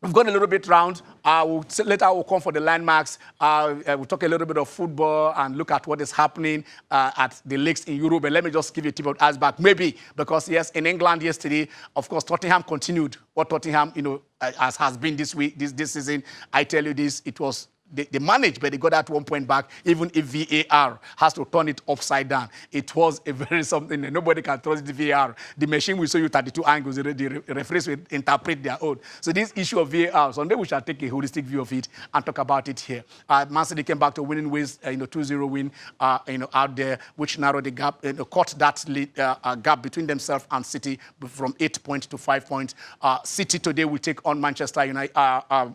We've gone a little bit round. Later we'll come for the landmarks. We'll talk a little bit of football and look at what is happening at the leagues in Europe. And let me just give you a tip of iceberg, maybe, because yes, in England yesterday, of course, Tottenham continued what Tottenham, as has been this week, this season. I tell you this, it was. They managed, but they got that 1 point back, even if VAR has to turn it upside down. It was a very something that nobody can trust the VAR. The machine will show you 32 angles. The referees will interpret their own. So this issue of VAR, someday we shall take a holistic view of it and talk about it here. Man City came back to winning ways, 2-0 win, out there, which narrowed the gap, cut that lead, gap between themselves and City from 8 points to 5 points. City today will take on Manchester United.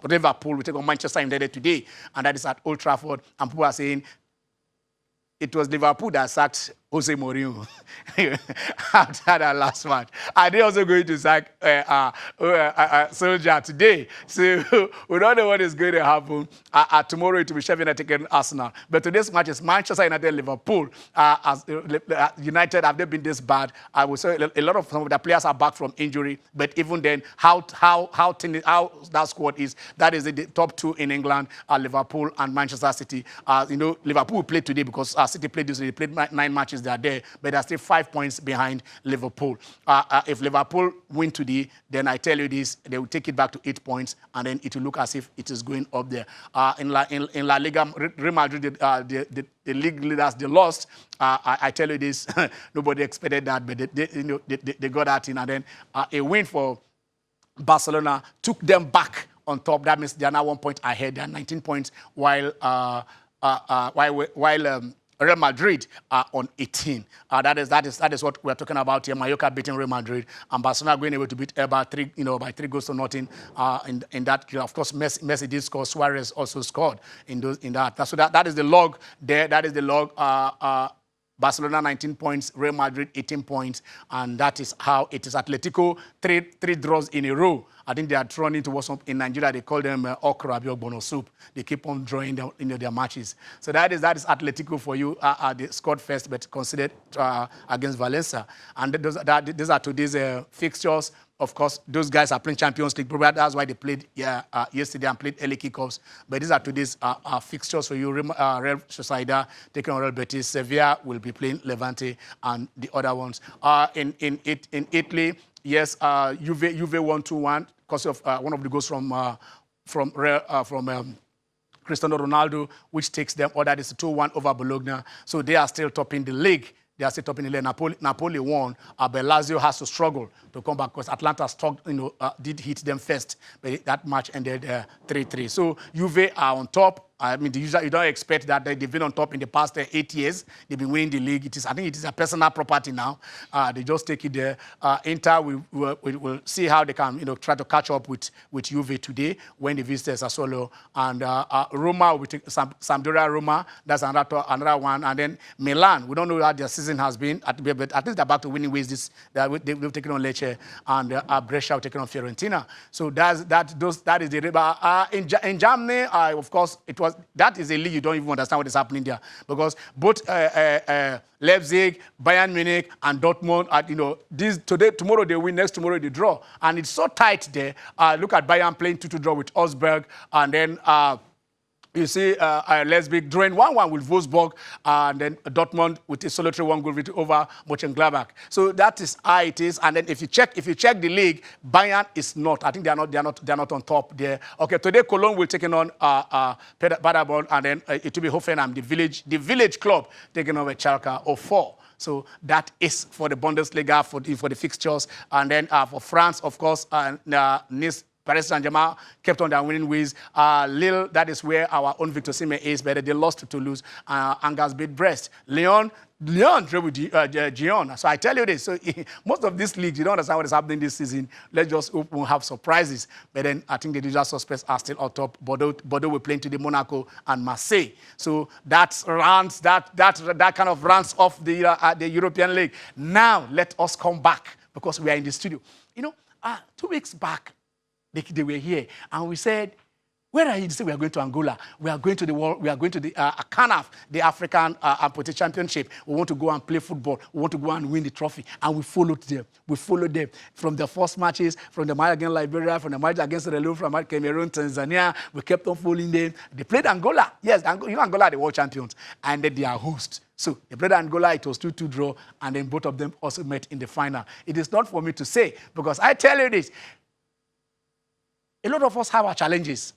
Liverpool will take on Manchester United today. And that is at Old Trafford. And people are saying it was Liverpool that sacked Jose Mourinho after that last match. Are they also going to sack Solskjaer today? So we don't know what is going to happen. Tomorrow it will be Sheffield United against Arsenal. But today's match is Manchester United and Liverpool. As United, have they been this bad? I would say a lot of some of the players are back from injury. But even then, how that squad is, that is the top two in England, Liverpool and Manchester City. Liverpool played today because City played this. They played 9 matches. They are there, but they're still 5 points behind Liverpool. If Liverpool win today, then I tell you this, they will take it back to 8 points, and then it will look as if it is going up there. In La Liga, Real Madrid, the league leaders, they lost. I tell you this, nobody expected that, but they got that in, and then a win for Barcelona took them back on top. That means they are now 1 point ahead. They are 19 points, while Real Madrid are on 18. That is what we're talking about here. Mallorca beating Real Madrid, and Barcelona going able to beat Eibar by 3 goals to nothing. In that, of course, Messi did score. Suarez also scored in that. So that is the log there. That is the log. Barcelona 19 points, Real Madrid 18 points, and that is how it is. Atletico, three draws in a row. I think they are thrown into what's up in Nigeria. They call them okra bono soup. They keep on drawing their matches. So that is Atletico for you. They scored first, but considered against Valencia. And these are today's fixtures. Of course, those guys are playing Champions League. Probably that's why they played yesterday and played early kickoffs. But these are today's fixtures for you. Real Sociedad taking on Real Betis. Sevilla will be playing Levante and the other ones. In Italy, yes, Juve won 2-1 because of one of the goals from Cristiano Ronaldo, which takes them, or that is 2-1 over Bologna. So they are still topping the league. They are still topping the league. Napoli won, but Lazio has to struggle to come back because Atlanta did hit them first, but that match ended 3-3. So Juve are on top. I mean, you don't expect that they've been on top in the past 8 years. They've been winning the league. I think it is a personal property now. They just take it there. Inter will see how they can, try to catch up with Juve today when they visit Sassuolo. And Roma will take Sampdoria. Roma, that's another one. And then Milan, we don't know how their season has been, but at least they're back to winning ways. They've taken on Lecce, and Brescia will take on Fiorentina. So that is the river. In Germany, of course, that is a league you don't even understand what is happening there, because both Leipzig, Bayern Munich, and Dortmund, tomorrow they win, next tomorrow they draw, and it's so tight there. Look at Bayern playing 2-2 draw with Augsburg, and then you see Leipzig drawing 1-1 with Wolfsburg, and then Dortmund with a solitary 1 goal victory over Mönchengladbach. So that is how it is. And then if you check the league, Bayern is not. I think they are not on top there. Okay, today Cologne will take on Paderborn, and then it will be Hoffenheim, the village club, taking over Schalke 04. So that is for the Bundesliga for the fixtures, and then for France, of course, Nice. Paris Saint-Germain kept on their winning ways. Lille, that is where our own Victor Osimhen is, but they lost to Toulouse. Angers beat Brest. Lyon drew with Gion. So I tell you this, so most of these leagues, you don't understand what is happening this season. Let's just hope we'll have surprises. But then I think the usual suspects are still on top. Bordeaux will play today, Monaco and Marseille. So that kind of runs off the European League. Now let us come back, because we are in the studio. 2 weeks back, they were here, and we said Where are you? They say we are going to Angola. We are going to the world. We are going to the CANAF, the African Amputee Championship. We want to go and play football. We want to go and win the trophy. And we followed them. We followed them from the first matches, from the match against Liberia, from the match against Sierra from Cameroon, Tanzania. We kept on following them. They played Angola. Yes, Angola are the world champions, and then they are hosts. So they played Angola. It was 2-2 draw, and then both of them also met in the final. It is not for me to say, because I tell you this. A lot of us have our challenges.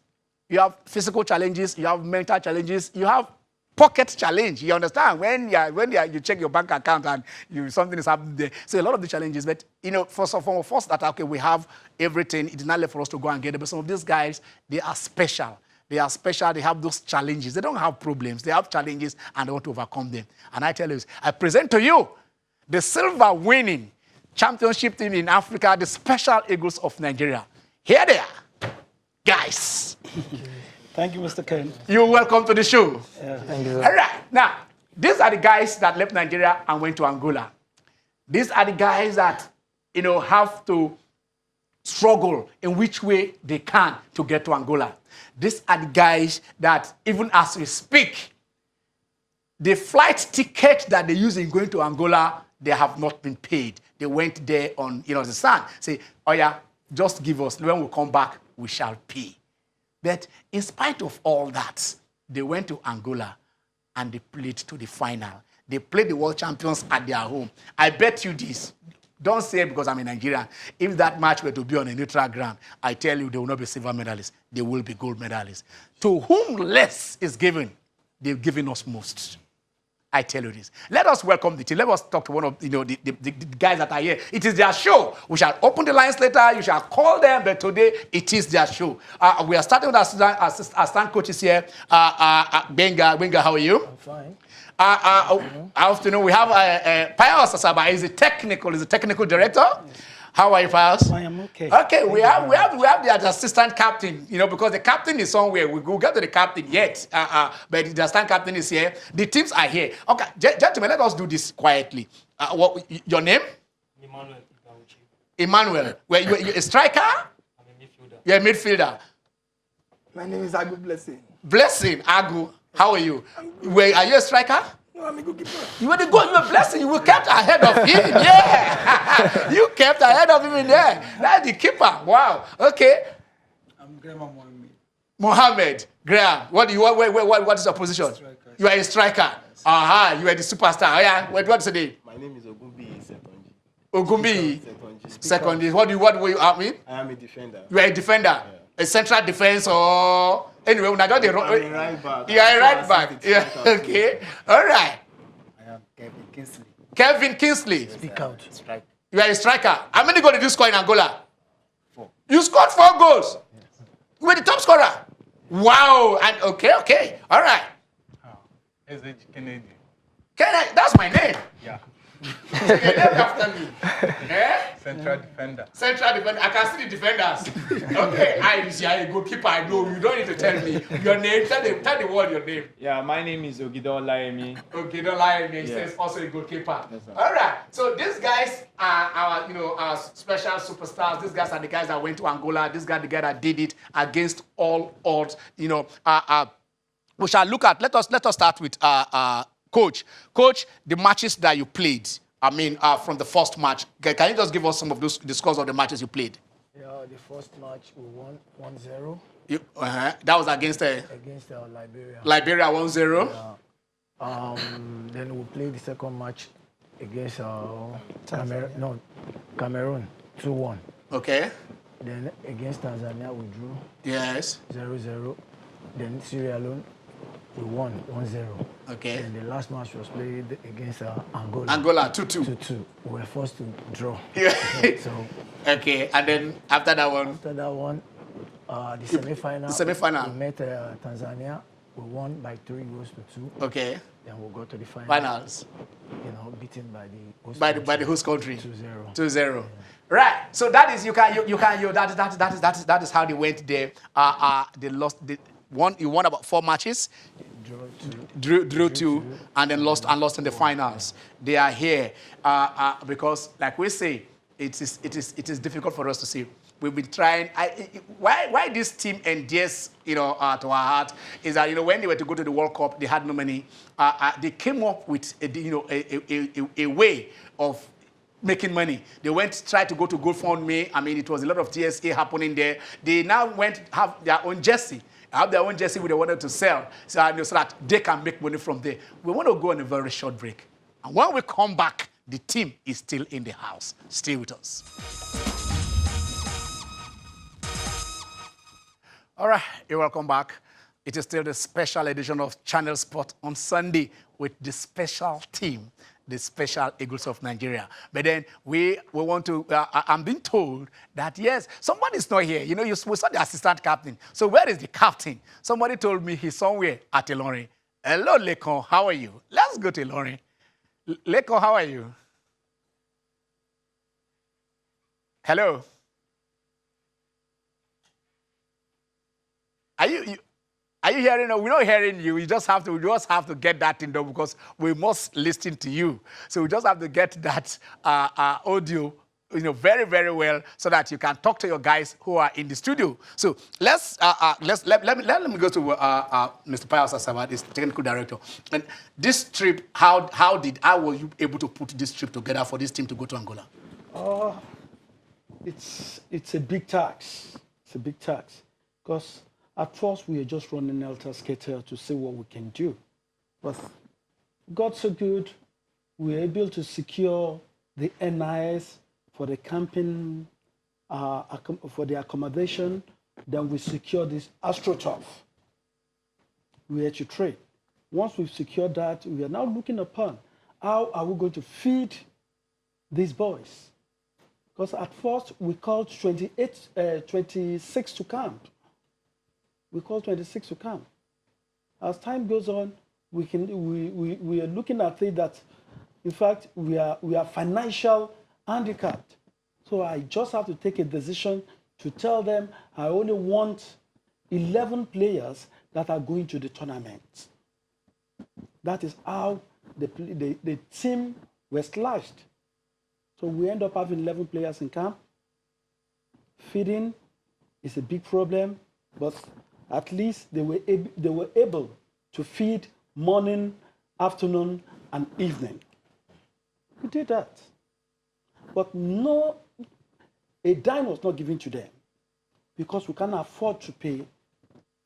You have physical challenges, you have mental challenges, you have pocket challenge. You understand? When you check your bank account and something is happening there. So a lot of the challenges, but for some of us that okay, we have everything, it is not left for us to go and get it. But some of these guys, they are special. They are special, they have those challenges. They don't have problems, they have challenges and they want to overcome them. And I tell you, I present to you the silver winning championship team in Africa, the Special Eagles of Nigeria. Here they are, guys. Thank you, Mr. Ken. You're welcome to the show. Yeah, thank you. All right. Now, these are the guys that left Nigeria and went to Angola. These are the guys that, have to struggle in which way they can to get to Angola. These are the guys that, even as we speak, the flight ticket that they use in going to Angola, they have not been paid. They went there on, the sun. Say, oh yeah, just give us. When we come back, we shall pay. But in spite of all that, they went to Angola and they played to the final. They played the world champions at their home. I bet you this. Don't say it because I'm a Nigerian. If that match were to be on a neutral ground, I tell you they will not be silver medalists. They will be gold medalists. To whom less is given, they've given us most. I tell you this. Let us welcome the team. Let us talk to one of the guys that are here. It is their show. We shall open the lines later. You shall call them, but today it is their show. We are starting with our assistant coaches here. Benga, how are you? I'm fine. Afternoon. We have Pius Asaba. He's a technical director. Yes. How are you, Pius? I am okay. Okay, we have the assistant captain, because the captain is somewhere. We'll get to the captain yet, but the assistant captain is here. The teams are here. Okay, gentlemen, let us do this quietly. Your name? Emmanuel. Emmanuel. You're a striker? I'm a midfielder. You're a midfielder. My name is Agu Blessing. Blessing, Agu. How are you? Are you a striker? No, I'm a goalkeeper. You were the goal. You were Blessing. You were kept ahead of him. Yeah. You kept ahead of him in there. That's the keeper. Wow. Okay. I'm Graham Mohammed. Mohammed. Graham. What is your position? Striker. You are a striker. Aha. You are the superstar. Oh, yeah. What's the name? My name is Ogumbi Setonji. Ogumbi Setonji. Secondary. What were you at me? I am a defender. You are a defender. Yeah. A central defense or anyway, when I got the I'm a right back. You are a right back. Yeah. Okay. All right. I am Kevin Kingsley. Kevin Kingsley. Speak out. Strike. You are a striker. How many goals did you score in Angola? 4. You scored 4 goals. Yes. You were the top scorer. Wow. And okay. All right. Kennedy. Kennedy, that's my name. Yeah. Your name after me. Yeah? Central defender. Central defender. I can see the defenders. Okay. I a goalkeeper. I know. You don't need to tell me your name. Tell the world your name. Yeah, my name is Ogido Olaemi. Okay, don't lie to me. He says also a goalkeeper. Yes, all right. So these guys are our special superstars. These guys are the guys that went to Angola. This guy, the guy that did it against all odds. We shall look at. Let us start with Coach. Coach, the matches that you played. From the first match. Can you just give us some of the scores of the matches you played? Yeah, the first match we won 1-0. That was against Liberia. Liberia 1-0. Yeah. Then we played the second match against Cameroon 2-1. Okay. Then against Tanzania we drew. Yes. 0-0. Then Sierra Leone we won 1-0. Okay. And the last match was played against Angola. Angola 2-2. 2-2. We were forced to draw. Yeah. So. Okay, and then after that one. After that one, the semi-final. The semi-final. We met Tanzania. We won by 3 goals to 2. Okay. Then we'll go to the finals. Beaten by the host country. By the host country. 2-0. 2-0. Yeah. Right. So that is that is how they went there. They lost. You won about 4 matches. Drew 2, and then lost in the finals. They are here because, like we say, it is difficult for us to see. we've been trying. Why this team endears, to our heart is that, when they were to go to the World Cup, they had no money. They came up with, a way of making money. They tried to go to GoFundMe. I mean, it was a lot of TSA happening there. They now have their own jersey. Have their own jersey which they wanted to sell so that they can make money from there. We want to go on a very short break. And when we come back, the team is still in the house. Stay with us. All right, you're welcome back. It is still the special edition of Channel Sport on Sunday with the special team, the Special Eagles of Nigeria. But then we want to, I'm being told that, yes, somebody's not here. We saw the assistant captain. So where is the captain? Somebody told me he's somewhere at Ilorin. Hello, Lekon, how are you? Let's go to Ilorin. Lekon, how are you? Hello? Are you hearing? No, we're not hearing you. We just have to get that in there because we must listen to you. So we just have to get that audio, very, very well so that you can talk to your guys who are in the studio. So let me go to Mr. Pius Asaba, this technical director. And this trip, how were you able to put this trip together for this team to go to Angola? It's a big tax. It's a big tax because at first we were just running helter-skelter to see what we can do, but God so good, we were able to secure the NIS for the camping, for the accommodation. Then we secured this AstroTurf. We had to trade. Once we've secured that, we are now looking upon how are we going to feed these boys. Because at first we called 26 to camp. We called 26 to camp. As time goes on, we are looking at it that, in fact, we are financial handicapped. So I just have to take a decision to tell them I only want 11 players that are going to the tournament. That is how the team was slashed. So we end up having 11 players in camp. Feeding is a big problem, but at least they were able to feed morning, afternoon, and evening. We did that. But a dime was not given to them because we can't afford to pay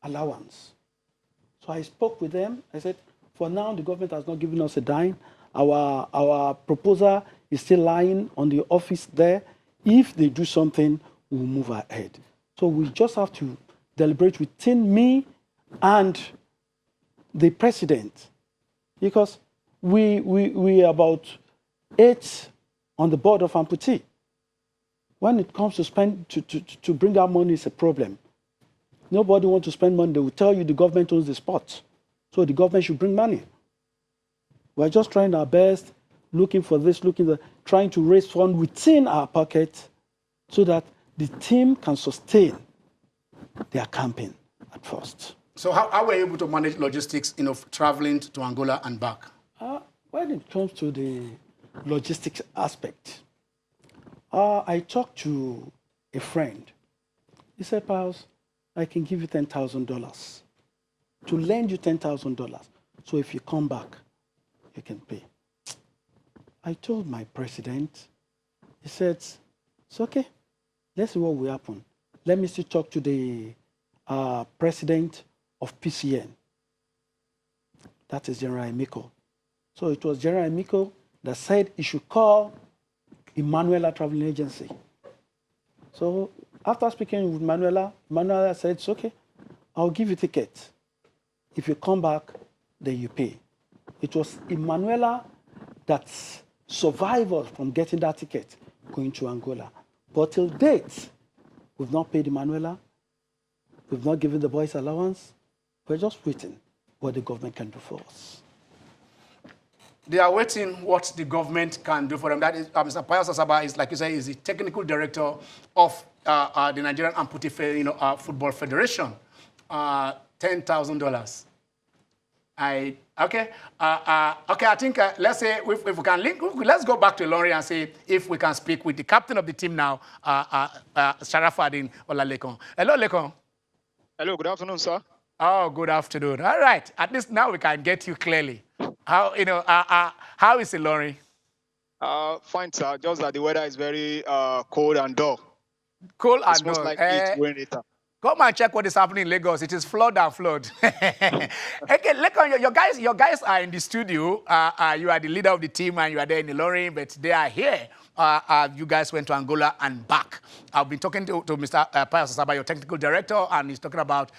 allowance. So I spoke with them. I said, for now, the government has not given us a dime. Our proposal is still lying on the office there. If they do something, we'll move ahead. So we just have to deliberate within me and the president, because we are about 8 on the board of amputee. When it comes to bring out money, it's a problem. Nobody wants to spend money. They will tell you the government owns the spot, so the government should bring money. We're just trying our best, looking for this, trying to raise funds within our pocket so that the team can sustain their campaign at first. So how were you able to manage logistics, traveling to Angola and back? When it comes to the logistics aspect, I talked to a friend. He said, Pius, I can give you $10,000 to lend you $10,000. So if you come back, you can pay. I told my president, he said, it's okay. Let's see what will happen. Let me still talk to the president of PCN. That is General Emiko. So it was General Emiko that said he should call Emmanuela Traveling Agency. So after speaking with Manuela said, it's okay, I'll give you a ticket. If you come back, then you pay. It was Emmanuela that survived us from getting that ticket going to Angola. But till date, we've not paid Emmanuela. We've not given the boys allowance. We're just waiting what the government can do for us. They are waiting what the government can do for them. That is, Mr. Pius Asaba is, like you say, is the technical director of the Nigerian Amputee Football Federation. $10,000. Okay. Okay. I think let's say if we can link, let's go back to Laurie and see if we can speak with the captain of the team now, Sharafadin Olalekon. Hello, Lekon. Hello, good afternoon, sir. Oh, good afternoon. All right. At least now we can get you clearly. How how is it, Laurie? Fine, sir. Just that the weather is very cold and dull. Cool It's and most dog. likely it's rain later. Come and check what is happening in Lagos. It is flood and flood. Okay, Lekon, your guys are in the studio. You are the leader of the team and you are there in the Lorraine, but they are here. You guys went to Angola and back. I've been talking to Mr. Pius Asaba, your technical director, and he's talking about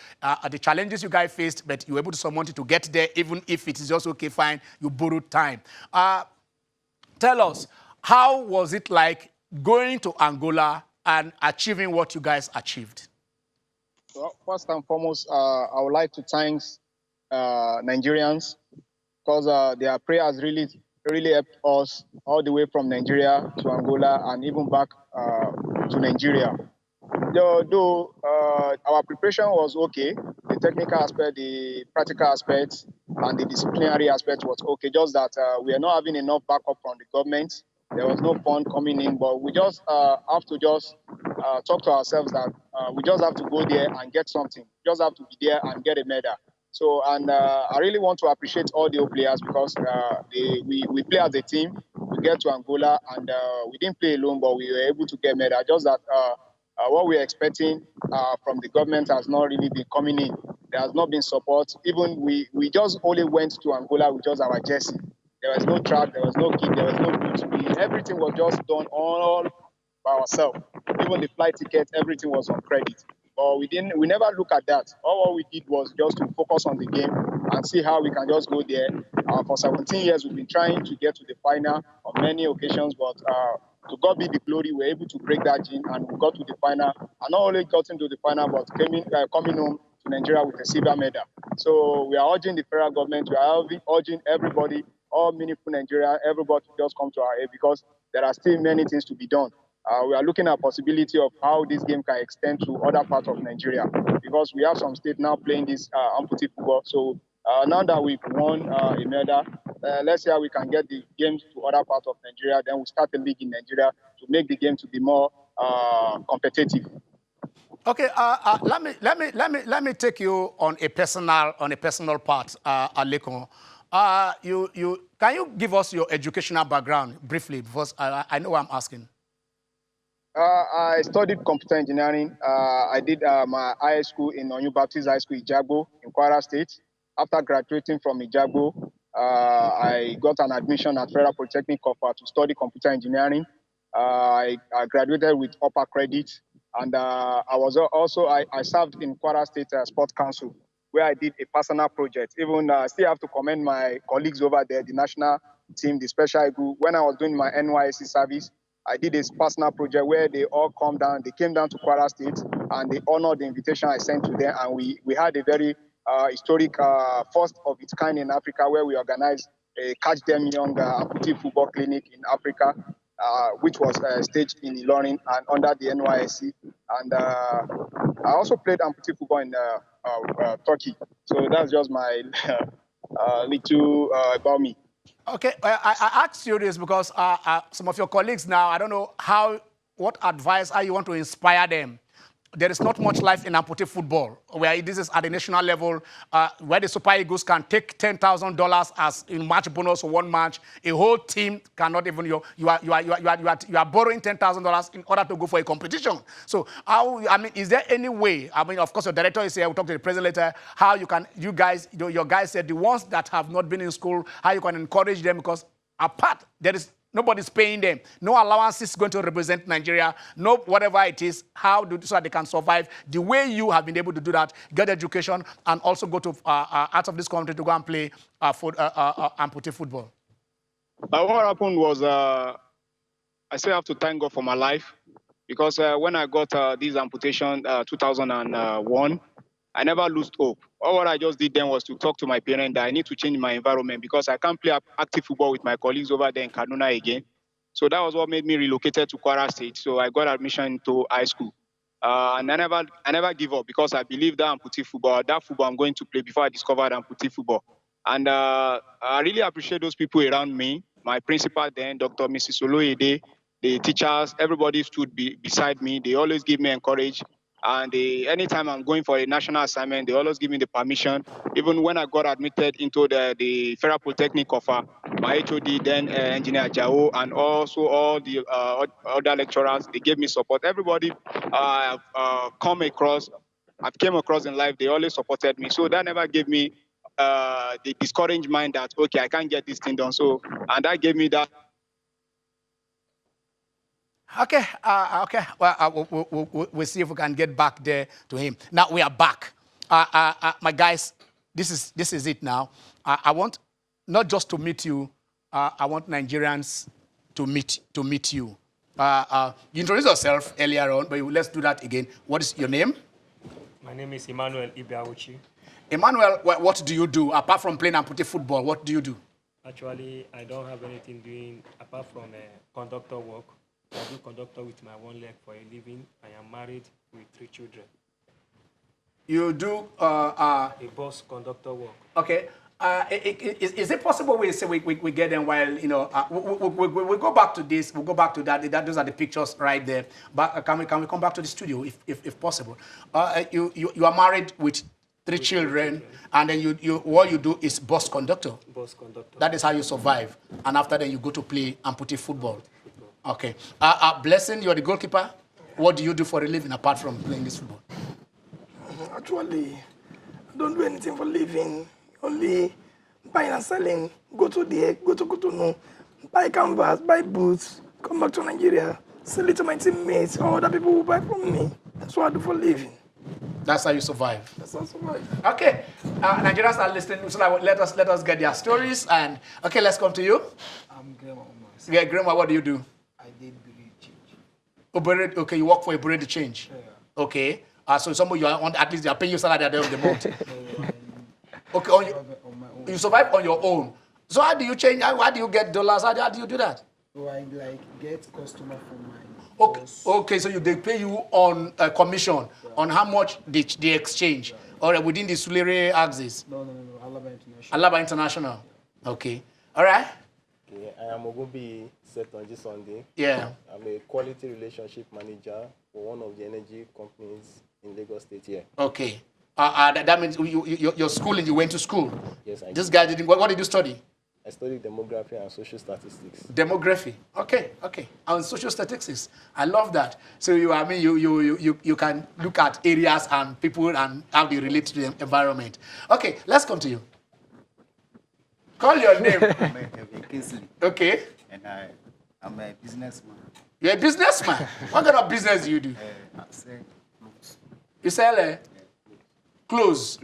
the challenges you guys faced, but you were able to surmount it to get there, even if it is just okay, fine, you borrowed time. Tell us, how was it like going to Angola and achieving what you guys achieved? Well, first and foremost, I would like to thank Nigerians because their prayers really helped us all the way from Nigeria to Angola and even back to Nigeria. Though our preparation was okay, the technical aspect, the practical aspect, and the disciplinary aspect was okay. Just that we are not having enough backup from the government. There was no fund coming in, but we just have to just talk to ourselves that we just have to go there and get something. We just have to be there and get a medal. So, and I really want to appreciate all the old players because we play as a team. We get to Angola and we didn't play alone, but we were able to get medal. Just that what we're expecting from the government has not really been coming in. There has not been support. Even we just only went to Angola with just our jersey. There was no track, there was no kit, there was no boots. Everything was just done all by ourselves. Even the flight ticket, everything was on credit. But we never look at that. All what we did was just to focus on the game and see how we can just go there. For 17 years, we've been trying to get to the final on many occasions, but to God be the glory, we're able to break that gene and we got to the final. And not only got into the final, but coming home to Nigeria with a silver medal. So we are urging the federal government, we are urging everybody, all meaningful Nigeria, everybody to just come to our aid because there are still many things to be done. We are looking at possibility of how this game can extend to other parts of Nigeria because we have some states now playing this amputee football. So now that we've won a medal, let's see how we can get the games to other parts of Nigeria. Then we start a league in Nigeria to make the game to be more competitive. Okay, let me take you on a personal part, Alekon. Can you give us your educational background briefly because I know what I'm asking. I studied computer engineering. I did my high school in Onyu Baptist High School, Ijagbo, in Kwara State. After graduating from Ijagbo, I got an admission at Federal Polytechnic Kofa to study computer engineering. I graduated with upper credit, and I served in Kwara State Sports Council, where I did a personal project. Even I still have to commend my colleagues over there, the national team, the special group. When I was doing my NYSC service, I did a personal project where they all they came down to Kwara State and they honored the invitation I sent to them. And we had a very historic first of its kind in Africa where we organized a Catch Them Young amputee football clinic in Africa, which was staged in Ilorin and under the NYSC. And I also played amputee football in Turkey. So that's just my little about me. Okay, I asked you this because some of your colleagues now, I don't know what advice you want to inspire them. There is not much life in amputee football, where this is at the national level, where the Super Eagles can take $10,000 as in match bonus for one match. A whole team cannot even you are borrowing $10,000 in order to go for a competition. So is there any way? I mean, of course, your director is here. We'll talk to the president later. How your guys said the ones that have not been in school, how you can encourage them because apart nobody's paying them. No allowance is going to represent Nigeria. No whatever it is, so that they can survive. The way you have been able to do that, get education, and also go to out of this country to go and play amputee football. What happened was I still have to thank God for my life because when I got this amputation 2001, I never lost hope. All what I just did then was to talk to my parents that I need to change my environment because I can't play active football with my colleagues over there in Kaduna again. So that was what made me relocated to Kwara State. So I got admission to high school. And I never give up because I believe that amputee football, that football I'm going to play before I discovered amputee football. And I really appreciate those people around me. My principal then, Dr. Mrs. Oloyede, the teachers, everybody stood beside me. They always give me encourage. And anytime I'm going for a national assignment, they always give me the permission. Even when I got admitted into the Federal Polytechnic of my HOD, then Engineer Jao, and also all the other lecturers, they gave me support. Everybody I've I've came across in life, they always supported me. So that never gave me the discouraged mind that, okay, I can't get this thing done. So, and that gave me that. Okay, okay. Well, we'll see if we can get back there to him. Now we are back. My guys, this is it now. I want not just to meet you. I want Nigerians to meet you. You introduced yourself earlier on, but let's do that again. What is your name? My name is Emmanuel Ibiauchi. Emmanuel, what do you do apart from playing amputee football? What do you do? Actually, I don't have anything doing apart from conductor work. I do conductor with my one leg for a living. I am married with 3 children. You do A bus conductor work. okay. Is it possible we get them while we go back to this, we'll go back to that. Those are the pictures right there. But can we come back to the studio if possible? You are married with 3 children, and then what you do is bus conductor. Bus conductor. That is how you survive, and after that you go to play amputee football. Okay. Blessing, you're the goalkeeper. What do you do for a living apart from playing this football? Actually, I don't do anything for living. Only buying and selling. Go to Cotonou, buy canvas, buy boots, come back to Nigeria, sell it to my teammates or other people who buy from me. That's what I do for living. That's how you survive. That's how I survive. Okay. Nigerians are listening, so let us get their stories. And okay, let's come to you. I'm Grandma Omar. Yeah, Grandma, what do you do? I did believe change. Oh, okay, you work for a Bureau de Change. Yeah. Okay. So some of you are on, at least they are paying you salary at the end of the month. Okay, On my own. you survive on your own. So how do you change? How do you get dollars? How do you do that? So I get customer from my Okay, boss. okay, so they pay you on a commission on how much they exchange, or within the Sulere axis. No. Alaba International. Alaba International. Okay. All right. Okay, I am Ogunbi Setonji Sunday. Yeah. I'm a quality relationship manager for one of the energy companies in Lagos State here. Okay. That means you're schooling. You went to school. Yes, I This did. guy didn't. What did you study? I studied demography and social statistics. Demography. Okay. And social statistics. I love that. So you can look at areas and people and how they relate to the environment. Okay. Let's come to you. Call your name. I'm Kingsley, Okay. and I'm a businessman. You're a businessman. What kind of business do you do? I sell clothes. You sell clothes.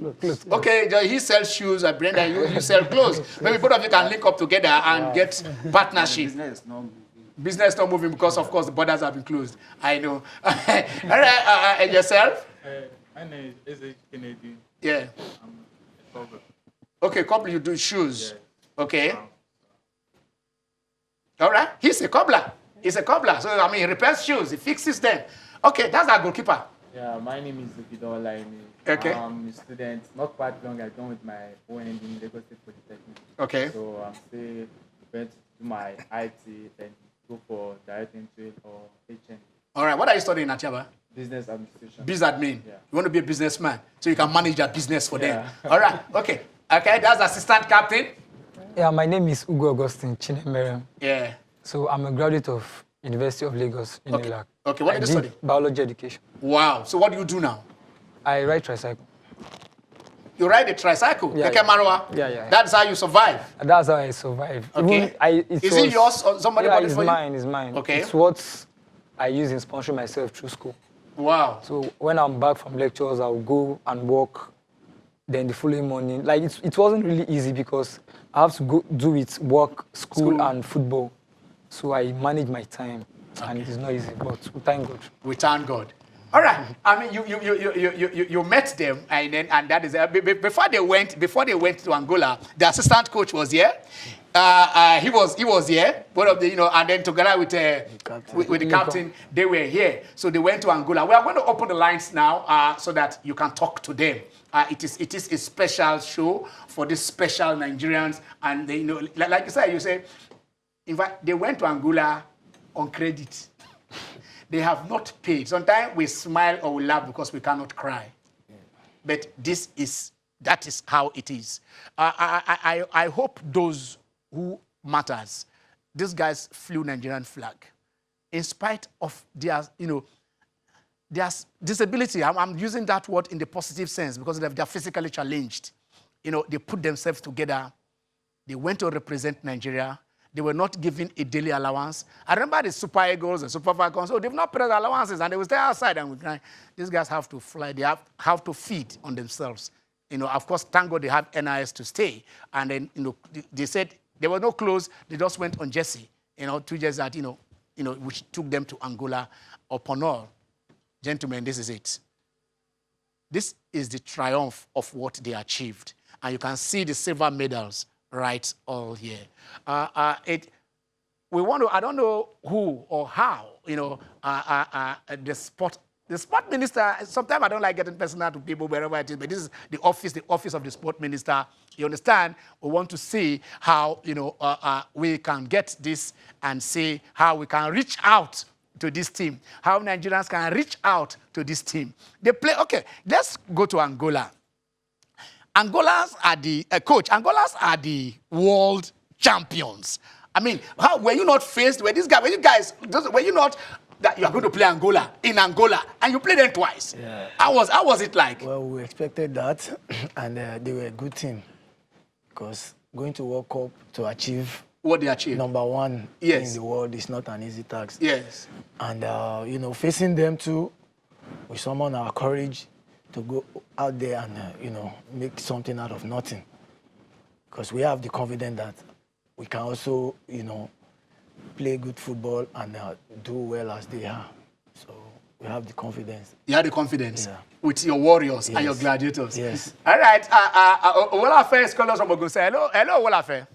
Okay, he sells shoes, and Brenda, you sell clothes. Maybe both of you can link up together and get partnership. Business is not moving. Business not moving because, of course, the borders have been closed. I know. All right, and yourself? My name is Eze Kennedy. Yeah. I'm a cobbler. Okay, couple, you do shoes. Yeah. Okay. All right. He's a cobbler. So, he repairs shoes. He fixes them. Okay, that's our goalkeeper. Yeah, my name is Ogido Olaimi. Okay. I'm a student, not quite long. I done with my OND in Lagos State Polytechnic. Okay. So I'm still going to do my IT and go for direct entry or HN. All right. What are you studying at Yaba? Business administration. Biz admin. Yeah. You want to be a businessman, so you can manage their business for them. Yeah. All right. Okay. Okay. That's assistant captain. Yeah, my name is Ugo Augustine Chinemere. Yeah. So I'm a graduate of University of Lagos in Okay. Ilac. Okay. What I did you study? Biology education. Wow. So what do you do now? I ride tricycle. You ride a tricycle. Yeah, Keke yeah. Marwa. Yeah. That's how you survive. And that's how I survive. Okay. Is it yours or somebody bought it it's for you? mine, it's mine. Okay. It's what I use in sponsoring myself through school. Wow. So when I'm back from lectures, I'll go and walk. Then the following morning, like it wasn't really easy because I have to go do it, work, school, and football. So I manage my time, and it is not easy, but we thank God. We thank God. All right. I mean, you met them, and that is before they went to Angola. The assistant coach was here. He was here. One of the, and then together with the captain, they were here. So they went to Angola. We are going to open the lines now so that you can talk to them. It is a special show for these special Nigerians, and they, like you say, in fact, they went to Angola on credit. They have not paid. Sometimes we smile or we laugh because we cannot cry. But that is how it is. I hope those who matters, these guys flew Nigerian flag. In spite of their, their disability, I'm using that word in the positive sense because they're physically challenged. They put themselves together. They went to represent Nigeria. They were not given a daily allowance. I remember the Super Eagles and Super Falcons, they've not paid allowances, and they will stay outside and we cry. These guys have to fly. They have to feed on themselves. Of course, thank God they have NIS to stay. And then, they said there were no clothes. They just went on jersey, 2 jerseys that, which took them to Angola. Upon all, gentlemen, this is it. This is the triumph of what they achieved. And you can see the silver medals right all here. We want to, I don't know who or how, the sport minister, sometimes I don't like getting personal to people wherever it is, but this is the office of the sport minister. You understand? We want to see how, we can get this and see how we can reach out to this team, how Nigerians can reach out to this team. They play, okay, let's go to Angola. Angolas are Angolas are the world champions. I mean, how were you not faced with this guy? Were you not that you are going to play Angola in Angola and you played them twice? Yeah. How was it like? Well, we expected that, and they were a good team because going to World Cup to achieve what they achieved, #1 in the world, is not an easy task. Yes. And facing them too, we summon our courage to go out there and make something out of nothing, because we have the confidence that we can also play good football and do well as they are. So we have the confidence. You have the confidence with your warriors and your gladiators. Yes. All right. Wolafe is calling us from Ogun. Hello, Wolafe.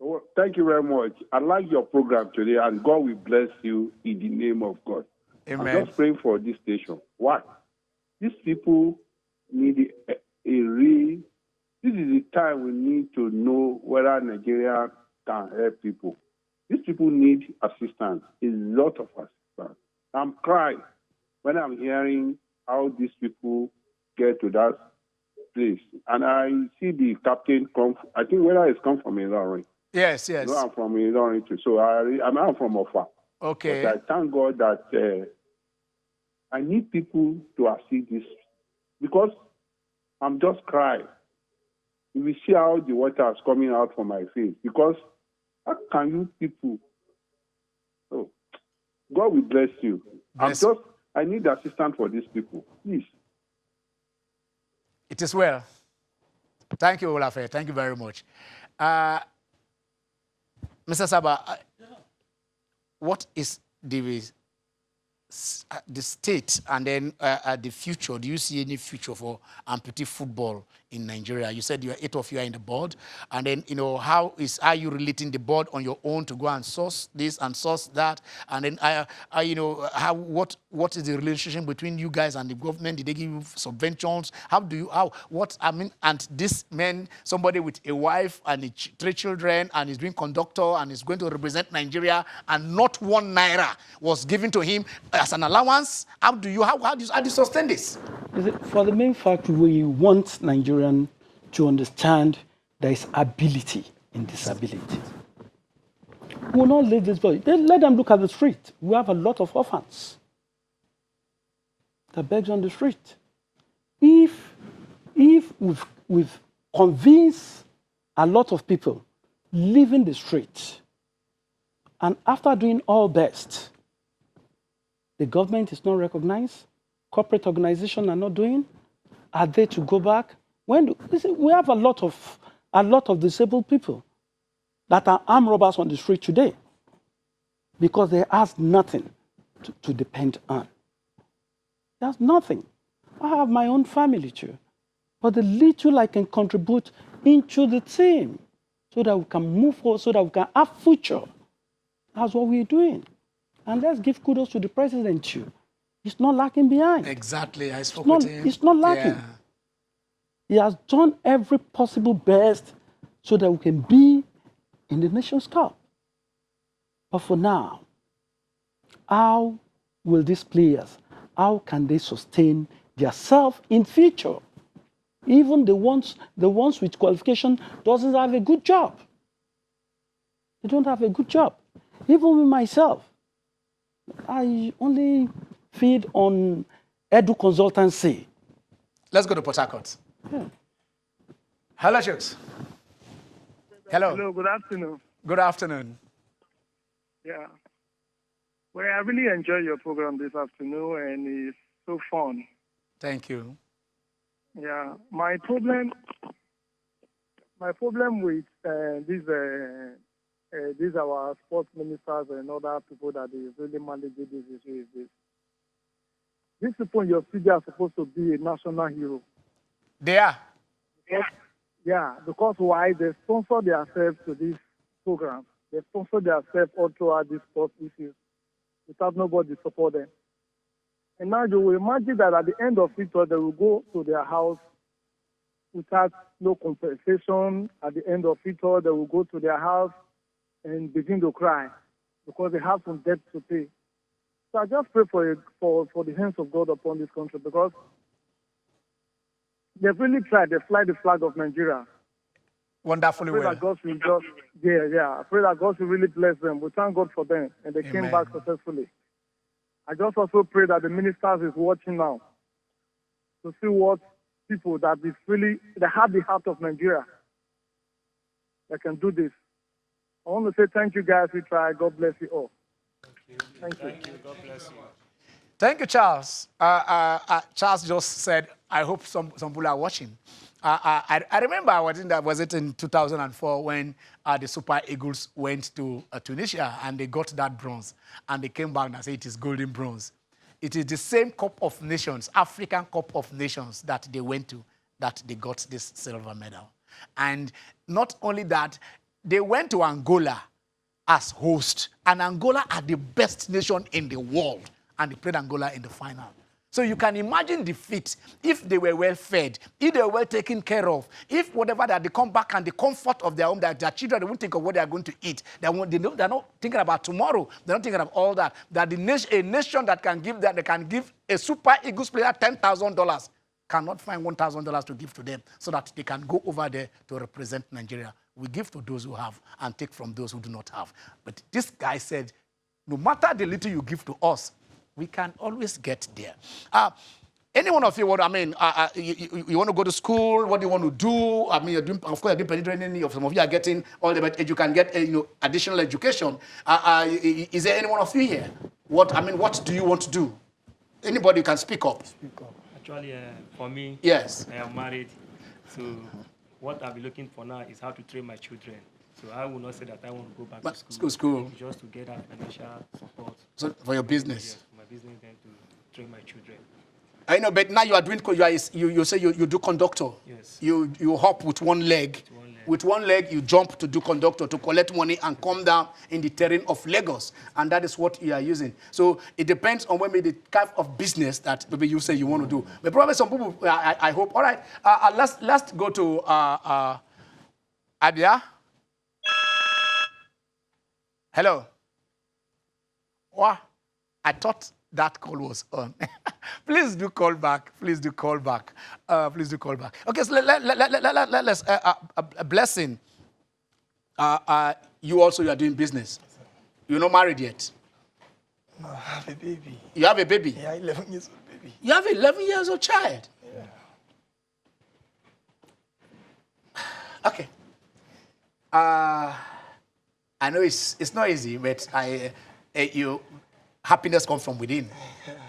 Oh, thank you very much. I like your program today, and God will bless you in the name of God. Amen. I'm just praying for this station. Why? These people need a real. This is the time we need to know whether Nigeria can help people. These people need assistance, a lot of assistance. I'm crying when I'm hearing how these people get to that place. And I see the captain come, I think whether it's come from Ilorin. Yes. No, I'm from Ilorin too. So I'm from Ofa. Okay. But I thank God that I need people to assist this, because I'm just crying. We see how the water is coming out from my face, because how can you people? Oh, God will bless you. I need assistance for these people, please. It is well. Thank you, Olafe. Thank you very much. Mr. Saba, what is the state and then the future? Do you see any future for amputee football in Nigeria? You said 8 of you are in the board, and then how are you relating the board on your own to go and source this and source that, and then what is the relationship between you guys and the government? Did they give you subventions? And this man, somebody with a wife and 3 children, and he's doing conductor and is going to represent Nigeria, and not 1 naira was given to him as an allowance. How do you sustain this? For the main fact, we want Nigerians to understand there is ability in disability. We will not leave this boy. Let them look at the street. We have a lot of orphans that begs on the street. If we've convinced a lot of people leaving the street, and after doing all best, the government is not recognized, corporate organizations are not doing, are they to go back? We have a lot of disabled people that are armed robbers on the street today because they have nothing to depend on. There's nothing. I have my own family too, but the little I can contribute into the team so that we can move forward, so that we can have future. That's what we're doing. And let's give kudos to the president too. He's not lacking behind. Exactly. I spoke with him. It's not lacking. Yeah. He has done every possible best so that we can be in the Nations Cup. But for now, how will these players, how can they sustain themselves in future? Even the ones with qualification doesn't have a good job. They don't have a good job. Even with myself, I only feed on Edu Consultancy. Let's go to Port Harcourt. Yeah. Hello, Jokes. Hello. Hello, good afternoon. Good afternoon. Yeah. Well, I really enjoy your program this afternoon, and it's so fun. Thank you. Yeah. My problem with these our sports ministers and other people that they really manage this issue is this. These people in your city are supposed to be a national hero. They are. Yeah, because why? They sponsor themselves to this program. They sponsor themselves all throughout these sports issues without nobody support them. And now you will imagine that at the end of it all, they will go to their house without no compensation. At the end of it all, they will go to their house and begin to cry because they have some debt to pay. So I just pray for the hands of God upon this country because they've really tried. They fly the flag of Nigeria. Wonderfully I pray well. that God will just, I pray that God will really bless them. We thank God for them, and they came Amen. back successfully. I just also pray that the ministers is watching now to see what people that is really, they have the heart of Nigeria that can do this. I want to say thank you guys. We try. God bless you all. Thank you. God bless you. Thank you, Charles. Charles just said, I hope some people are watching. I remember was it in 2004 when the Super Eagles went to Tunisia and they got that bronze. And they came back and said it is golden bronze. It is the same Cup of Nations, African Cup of Nations that they went to, that they got this silver medal. And not only that, they went to Angola as host. And Angola are the best nation in the world. And they played Angola in the final. So you can imagine the feat if they were well fed, if they were well taken care of, if whatever that they come back and the comfort of their home, that their children, they won't think of what they are going to eat. They're not thinking about tomorrow. They're not thinking of all that. That a nation that can give that, they can give a Super Eagles player $10,000 cannot find $1,000 to give to them so that they can go over there to represent Nigeria. We give to those who have and take from those who do not have. But this guy said, no matter the little you give to us, we can always get there. Any one of you, you want to go to school? What do you want to do? I mean, you're doing, of course, you're doing penetration. Some of you are getting all the, but you can get additional education. Is there any one of you here? What do you want to do? Anybody can speak up. Actually, for me, yes, I am married. So what I'll be looking for now is how to train my children. So I will not say that I want to go back to school. Just to get that financial support. So for your business? Yes, for my business, then to train my children. I know, but now you are doing, you say you do conductor. Yes. You hop with one leg. With one leg, you jump to do conductor, to collect money and come down in the terrain of Lagos. And that is what you are using. So it depends on maybe the type of business that maybe you say you want to do. But probably some people, I hope. All right, let's go to Adia. Hello. Wow, I thought that call was on. Please do call back. Please do call back. Please do call back. Okay, so let's a blessing. You are doing business. You're not married yet. No, I have a baby. You have a baby? Yeah, 11 years old baby. You have an 11 years old child? Yeah. Okay. I know it's not easy, but happiness comes from within,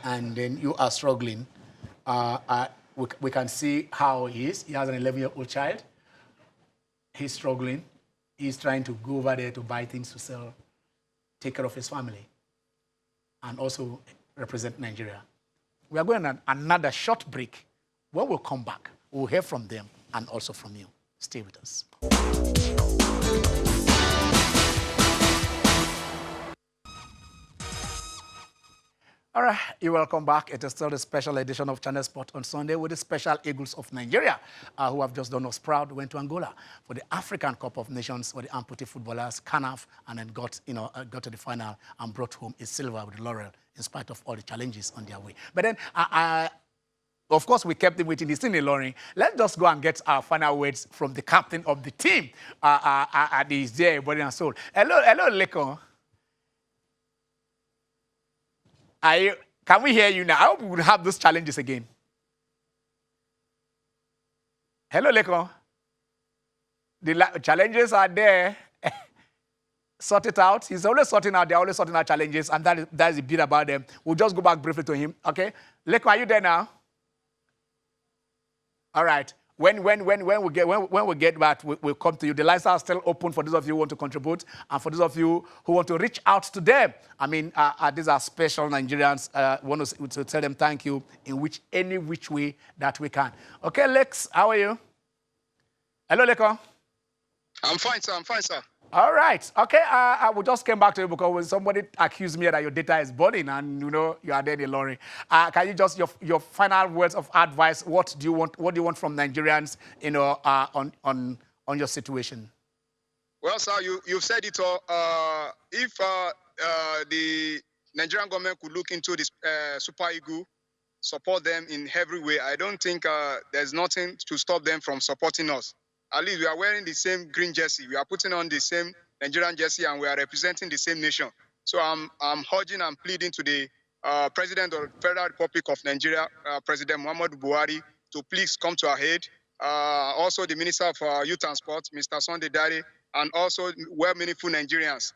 and then you are struggling. We can see how he is. He has an 11-year-old child. He's struggling. He's trying to go over there to buy things to sell, take care of his family, and also represent Nigeria. We are going on another short break. When we come back, we'll hear from them and also from you. Stay with us. All right, you're welcome back. It is still the special edition of Channel Sport on Sunday with the Special Eagles of Nigeria, who have just done us proud. Went to Angola for the African Cup of Nations for the amputee footballers, CANAF, and then got to the final and brought home a silver with the laurel in spite of all the challenges on their way. But then, of course, we kept him waiting. He's still in Loring. Let's just go and get our final words from the captain of the team. He's there, body and soul. Hello, Lekon. Can we hear you now? I hope we will have those challenges again. Hello, Lekon. The challenges are there. Sort it out. He's always sorting out. They're always sorting out challenges, and that is a bit about them. We'll just go back briefly to him. Okay, Lekon, are you there now? All right. When we get back, we'll come to you. The lines are still open for those of you who want to contribute, and for those of you who want to reach out to them. I mean, these are special Nigerians. Want to tell them thank you in any which way that we can. Okay, Lex, how are you? Hello, Lekon. I'm fine, sir. I'm fine, sir. All right. Okay, I will just came back to you because when somebody accused me that your data is burning and, you are there in Loring. Can you just, your final words of advice, what do you want from Nigerians, on your situation? Well, sir, you've said it all. If the Nigerian government could look into this Super Eagle, support them in every way, I don't think there's nothing to stop them from supporting us. At least we are wearing the same green jersey. We are putting on the same Nigerian jersey, and we are representing the same nation. So I'm urging and pleading to the President of the Federal Republic of Nigeria, President Muhammadu Buhari, to please come to our aid. Also the Minister of Youth and Sport, Mr. Sunday Dare, and also well-meaningful Nigerians.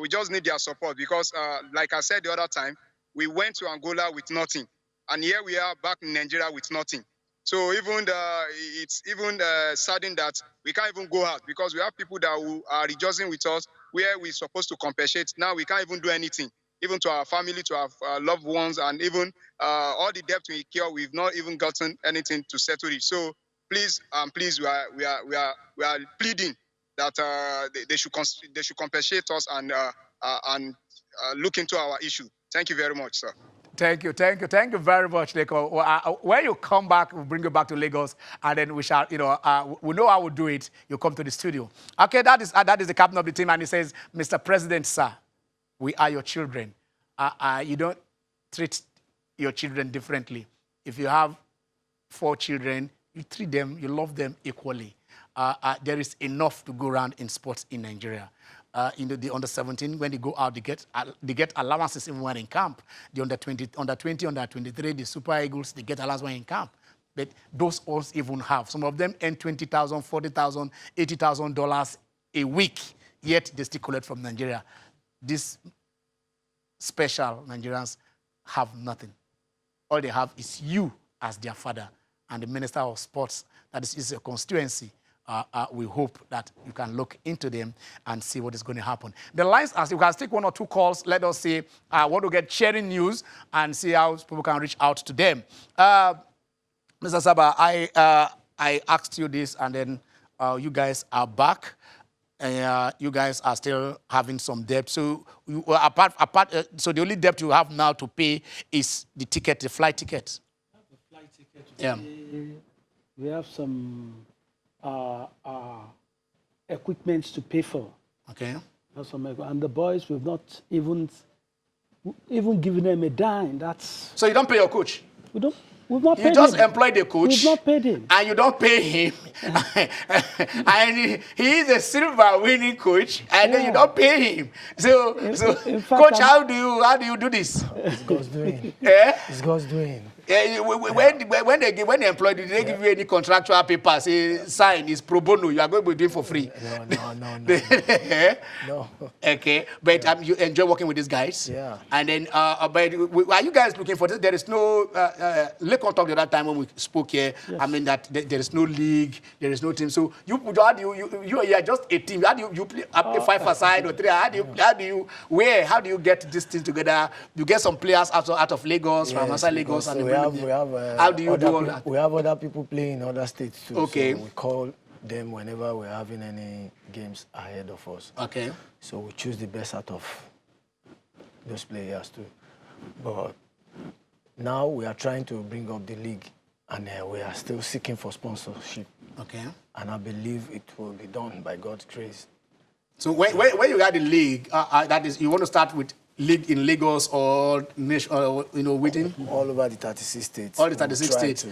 We just need their support because, like I said the other time, we went to Angola with nothing. And here we are back in Nigeria with nothing. So it's even saddening that we can't even go out because we have people that who are rejoicing with us where we're supposed to compensate. Now we can't even do anything, even to our family, to our loved ones, and even all the debt we incur, we've not even gotten anything to settle it. So please, we are pleading that they should compensate us and look into our issue. Thank you very much, sir. Thank you very much, Leko. When you come back, we'll bring you back to Lagos, and then we shall, we know how we'll do it. You come to the studio. Okay, that is the captain of the team, and he says, Mr. President, sir, we are your children. You don't treat your children differently. If you have 4 children, you treat them, you love them equally. There is enough to go around in sports in Nigeria. The under 17, when they go out, they get allowances even when in camp. The under 20, under 23, the Super Eagles, they get allowance when in camp. But those also even have. Some of them earn $20,000, $40,000, $80,000 a week, yet they still collect from Nigeria. These special Nigerians have nothing. All they have is you as their father and the Minister of Sports. That is a constituency. We hope that you can look into them and see what is going to happen. The lines, as you can take 1 or 2 calls, let us see. I want to get sharing news and see how people can reach out to them. Mr. Saba, I asked you this, and then you guys are back. You guys are still having some debt. So so the only debt you have now to pay is the ticket, the flight ticket. The flight ticket. Yeah. We have some equipment to pay for. Okay. And the boys, we've not even given them a dime. So you don't pay your coach? We've not paid him. You just employ the coach. We've not paid him. And you don't pay him. And he is a silver winning coach, and then you don't pay him. So in fact, coach, how do you do this? It's God's doing. It's God's doing. When they employ you, they give you any contractual paper, say sign, it's pro bono, you are going to be doing for free. No. Okay, but you enjoy working with these guys. Yeah. And then, but are you guys looking for this? There is no, Lekon talked at that time when we spoke here. Yes. I mean that there is no league, there is no team. So you are just a team. How do you play 5-a-side or 3? How do you get this team together? You get some players out of Lagos, from outside Lagos, and we have how do you do all that? We have other people playing in other states too. Okay. So we call them whenever we're having any games ahead of us. Okay. So we choose the best out of those players too. But now we are trying to bring up the league, and we are still seeking for sponsorship. Okay. And I believe it will be done by God's grace. So when you got the league, that is, you want to start with league in Lagos or within? All over the 36 states. All the 36 states.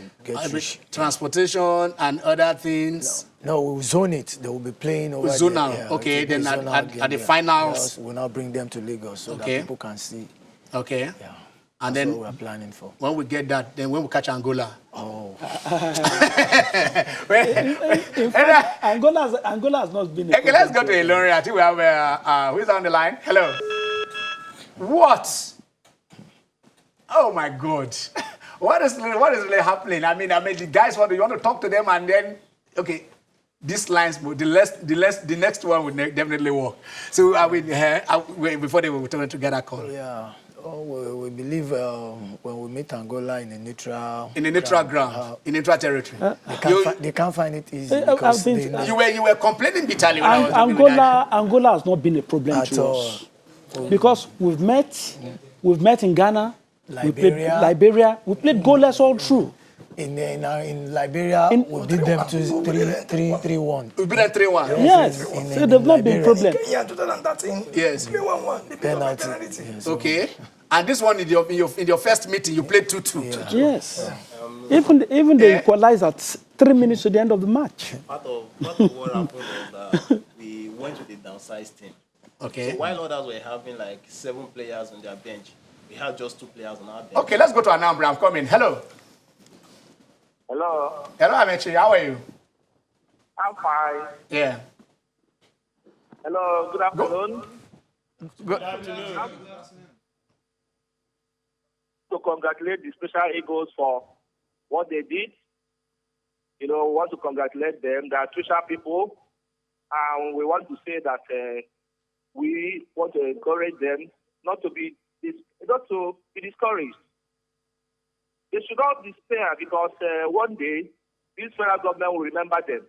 Transportation and other things. No, we'll zone it. They will be playing over zonal. there. Okay, then at the finals. We'll now bring them to Lagos so that people can see. Okay. Yeah. And That's then what we're planning for. When we get that, then when we catch Angola. Oh. In fact, Angola has not been. Okay, let's go to Ilorin. I think we have who's on the line. Hello. What? Oh my God! What is really happening? I mean, the guys you want to talk to them, and then okay, these lines, the next one will definitely work. So before they will turn together call. Yeah. Oh, we believe when we meet Angola in a neutral ground, in neutral territory. They can't find it easy because you were complaining bitterly when I was Angola has not been a problem to us because we've met in Ghana, Liberia, we played goalless all through. In Liberia, we beat them 3-1. We beat them 3-1. Yes, so they've not been a problem. Kenya 2013. Yes. Play 1-1. Penalty. Yes. Okay. And this one in your first meeting, you played 2-2. Yes. Even they equalized at 3 minutes to the end of the match. Part of what happened was that we went with the downsized team. Okay. So while others were having like 7 players on their bench, we had just 2 players on our bench. Okay, let's go to Anambra. I'm coming. Hello. Hello. Hello, Amechi. How are you? I'm fine. Yeah. Hello. Good afternoon. Good afternoon. To congratulate the Special Eagles for what they did. We want to congratulate them. They are special people. And we want to say that we want to encourage them not to be discouraged. They should not despair because one day this federal government will remember them.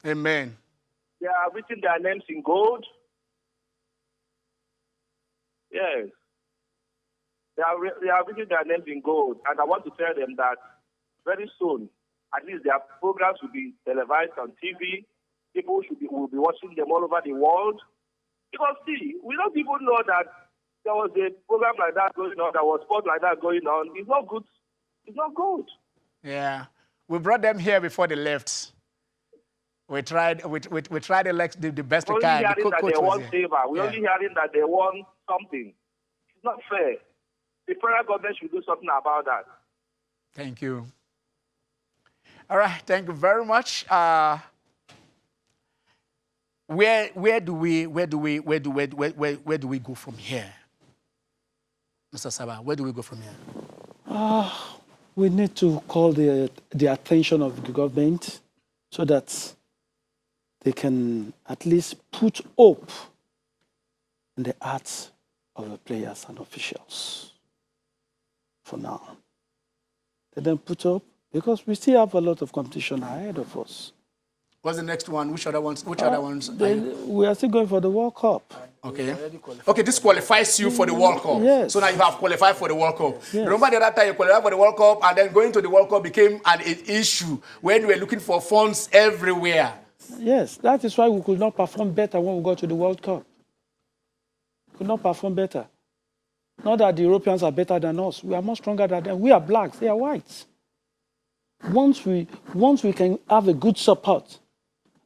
Amen. They are written their names in gold. Yes. They are written their names in gold. And I want to tell them that very soon, at least their programs will be televised on TV. People will be watching them all over the world. Because see, we don't even know that there was a program like that going on, there was sport like that going on. It's not good. It's not good. Yeah. We brought them here before they left. We tried the best we can. Only hearing that they won favor. We're only hearing that they won something. It's not fair. The federal government should do something about that. Thank you. All right. Thank you very much. Where do we go from here? Mr. Saba, where do we go from here? We need to call the attention of the government so that they can at least put hope in the hearts of the players and officials for now. They don't put hope because we still have a lot of competition ahead of us. What's the next one? Which other ones? We are still going for the World Cup. Okay. Okay, this qualifies you for the World Cup. Yes. So now you have qualified for the World Cup. Yes. Remember the other time you qualified for the World Cup and then going to the World Cup became an issue when we were looking for funds everywhere. Yes, that is why we could not perform better when we got to the World Cup. We could not perform better. Not that the Europeans are better than us. We are more stronger than them. We are blacks, they are whites. Once we can have a good support,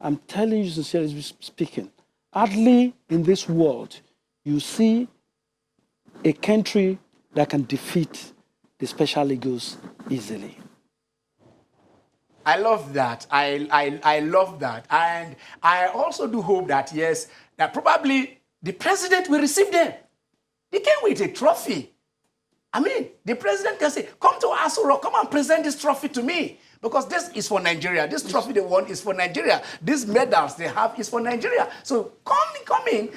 I'm telling you sincerely speaking, hardly in this world you see a country that can defeat the Special Eagles easily. I love that. I love that. And I also do hope that, yes, that probably the president will receive them. They came with a trophy. I mean, the president can say, come to Asoro, come and present this trophy to me. Because this is for Nigeria. This trophy they won is for Nigeria. These medals they have is for Nigeria. So come in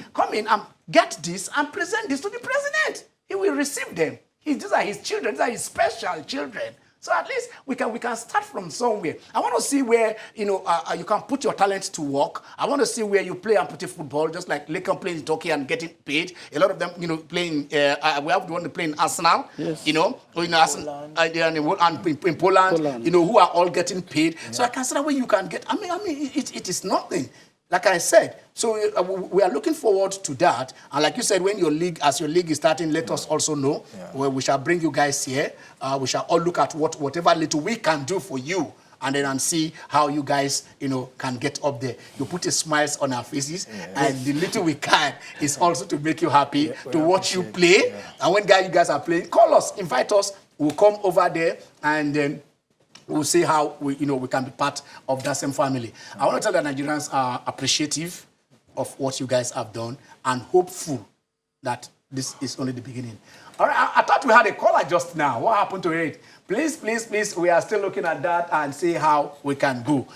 and get this and present this to the president. He will receive them. These are his children. These are his special children. So at least we can start from somewhere. I want to see where you can put your talent to work. I want to see where you play and put football, just like Lacan playing in Turkey and getting paid. A lot of them, playing. We have the one to play in Arsenal. Yes. Arsenal and in Poland. Who are all getting paid. Yeah. So I can see that way you can get. I mean, it is nothing. Like I said, so we are looking forward to that. And like you said, when your league is starting, let us also know. Where we shall bring you guys here. We shall all look at whatever little we can do for you, and then see how you guys, can get up there. You put a smiles on our faces, and the little we can is also to make you happy, to watch you play. Yeah. And when you guys are playing, call us, invite us. We'll come over there, and then we'll see how we can be part of that same family. I want to tell the Nigerians are appreciative of what you guys have done and hopeful that this is only the beginning. All right, I thought we had a caller just now. What happened to it? Please, we are still looking at that and see how we can go.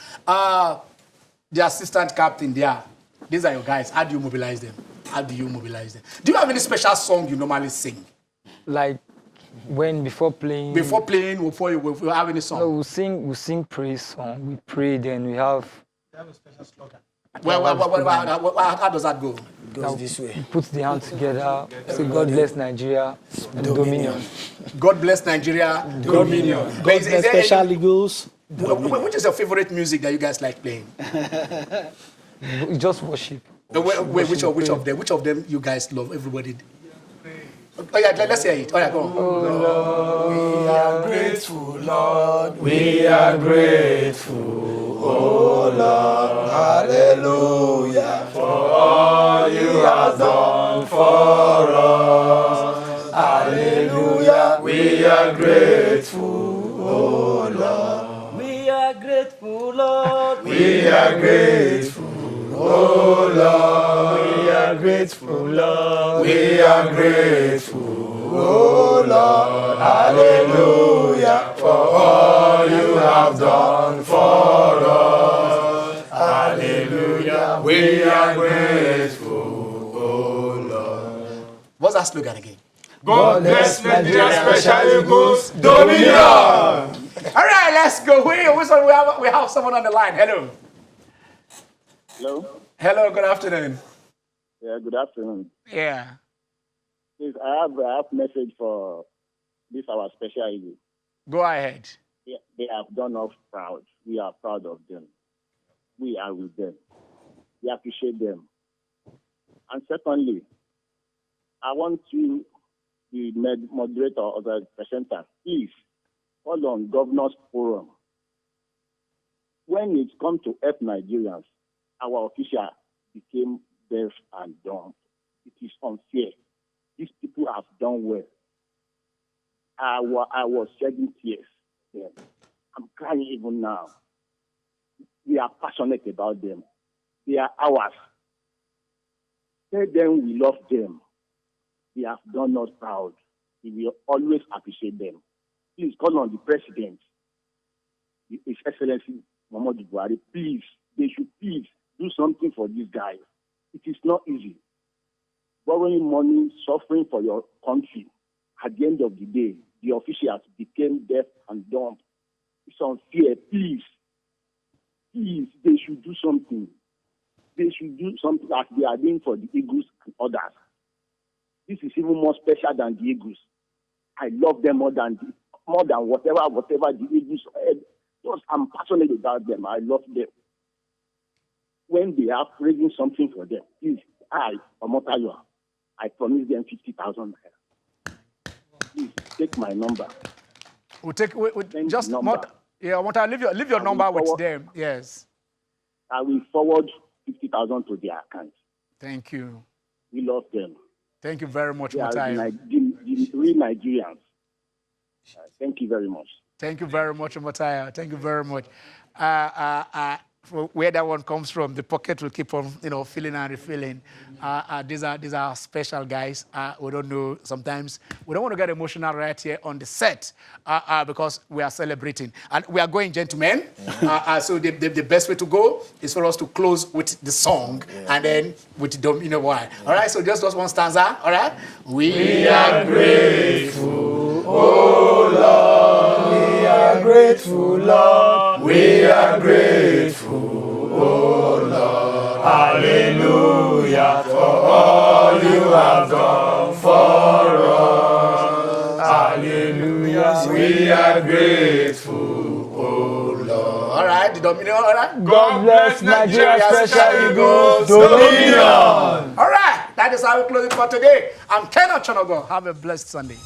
The assistant captain there, these are your guys. How do you mobilize them? Do you have any special song you normally sing? Like, before playing, before you have any song? No, we sing praise song. We pray, then we have. You have a special slogan. How does that go? It goes this way. We put the hand together. Say, God bless Nigeria and Dominion. God bless Nigeria, Dominion. God bless special eagles. Which is your favorite music that you guys like playing? Just worship. Which of them you guys love? Everybody. Oh yeah, let's hear it. Oh yeah, go on. Oh Lord, we are grateful, Lord. We are grateful, oh Lord. Hallelujah for all you have done for us. Hallelujah, we are grateful, oh Lord. We are grateful, Lord. We are grateful, oh Lord. We are grateful, Lord. We are grateful, oh Lord. Hallelujah for all you have done for us. Hallelujah. We are grateful, oh Lord. What's that slogan again? God bless Nigeria, Special Eagles, Dominion. All right, let's go. We have someone on the line. Hello. Hello. Hello. Good afternoon. Yeah. Good afternoon. Yeah. Please, I have a message for this our special eagle. Go ahead. They have done us proud. We are proud of them. We are with them. We appreciate them. And secondly, I want you, the moderator or the presenter, please call on Governor's Forum. When it comes to help Nigerians, our official became deaf and dumb. It is unfair. These people have done well. I was shedding tears then. I'm crying even now. We are passionate about them. They are ours. Tell them we love them. They have done us proud. We will always appreciate them. Please call on the president, His Excellency Muhammadu Buhari. Please, they should please do something for these guys. It is not easy. Borrowing money, suffering for your country. At the end of the day, the officials became deaf and dumb. It's unfair. Please, they should do something. They should do something like they are doing for the Eagles and others. This is even more special than the Eagles. I love them more than whatever the Eagles. I'm passionate about them. I love them. When they are raising something for them, please, Omotayo, I promise them 50,000 naira. Please take my number. We'll take just number. Leave your number with them. Yes. I will forward 50,000 to their account. Thank you. We love them. Thank you very much, They are Omotayo. the real Nigerians. Thank you very much. Thank you very much, Omotayo. Thank you very much. Where that one comes from, the pocket will keep on, filling and refilling. These are special guys. We don't know. Sometimes we don't want to get emotional right here on the set because we are celebrating and we are going, gentlemen. So the best way to go is for us to close with the song and then with the why. All right. So just one stanza. All right. We are grateful, oh Lord. We are grateful, Lord. We are grateful, oh Lord. Hallelujah for all you have done for us. Hallelujah. We are grateful, oh Lord. All right, the Dominion, all right? God bless Nigeria Special Eagles Dominion. All right, that is how we close it for today. I'm Ken Ochonogo. Have a blessed Sunday.